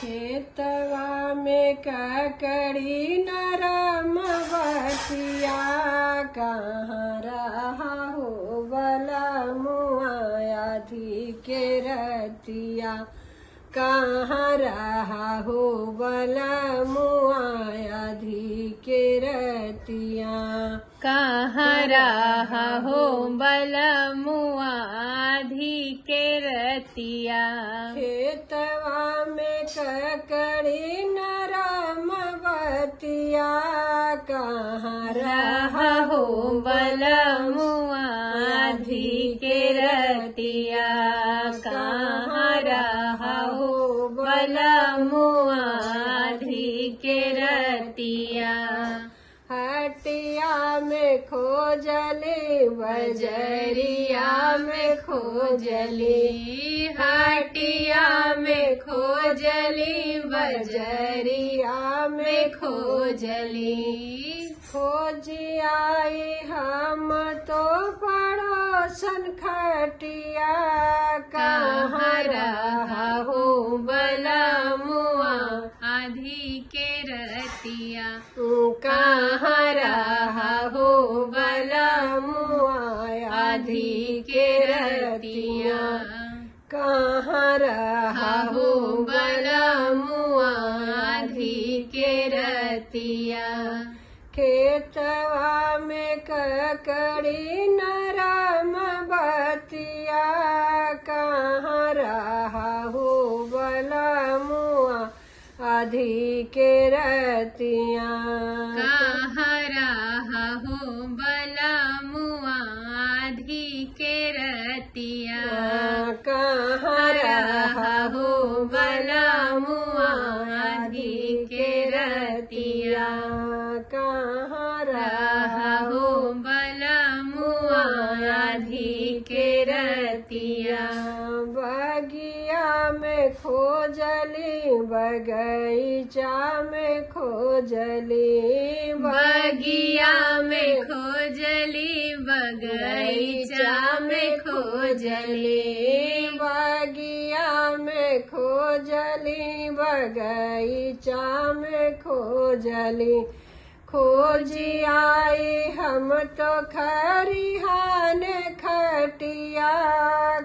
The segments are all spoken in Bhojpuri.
खेतवा में ककड़ी नरम बतिया कहाँ रहा हो बलमुआ आधी के रतिया कहाँ रहा हो बलमुआ आधी के रतिया कहाँ रहा हो बलमुआ आधी के रतिया खेतवा में ककड़ी नरम बतिया कहाँ रहा हो बलमुआ आधी के रतिया कहाँ रहा हो बलमुआ आधी के रतिया हटिया में खोजली बजरिया में खोजली हटिया में खोजली बजरिया में खोजली खोजी आई हम तो पड़ोसन खटिया कहाँ रहा हो बलमुआ आधी के रतिया कहाँ रहा हो बलमुआ आधी के रतिया कहाँ रहा हो बलमुआ आधी के रतिया खेतवा में ककड़ी नरम बतिया कहाँ रहा हो बलमुआ आधी के रतिया कहाँ रहा हो बलमुआ आधी के रतिया कहाँ रहा हो बलमुआ आधी के रतिया कहाँ रहा हो बलमुआ आधी के रतिया बगिया में खोजली बगीचा में खोजली बगिया में खोजली बगीचा में खोजली बगिया में खोजली बगीचा में खोजली खोजी आई हम तो खरिहान खटिया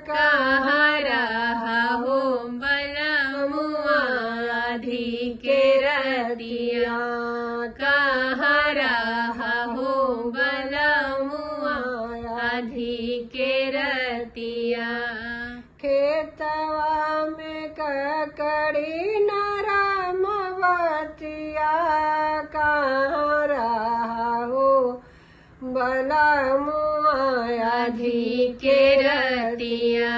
कहाँ रहा हो बलमुआ आधी के रतिया कहाँ रहा हो बलमुआ आधी के रतिया खेतवा में ककड़ी नरम बतिया कहाँ रहा हो बलमुआ आधी के रतिया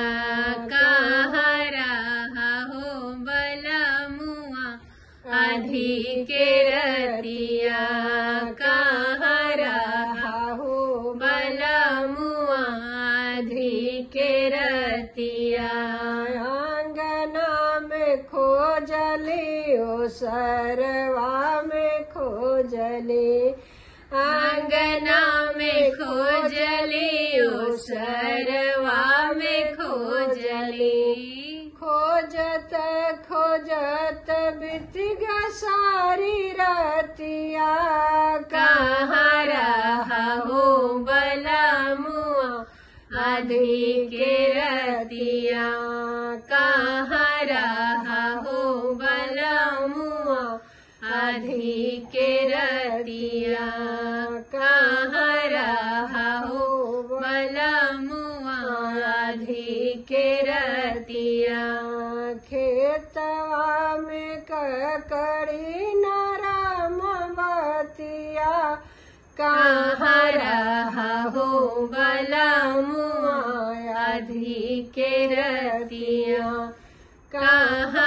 कहाँ रहा हो बलमुआ आधी के रतिया कहाँ रहा हो बलमुआ आधी के रतिया आंगना में खोजली ओ सरवा में खोजली आंगना में खोजली ओ सरवा में खोजली खोजत खोजत बीत गई सारी रतिया कहाँ रहा हो बलमुआ आधी के रतिया कहाँ रहा हो बलमुआ आधी के रतिया कहाँ रहा हो बलमुआ आधी के रतिया खेतवा में ककड़ी नरम बतिया कहाँ रहा हो बलमुआ आधी के रतिया कहाँ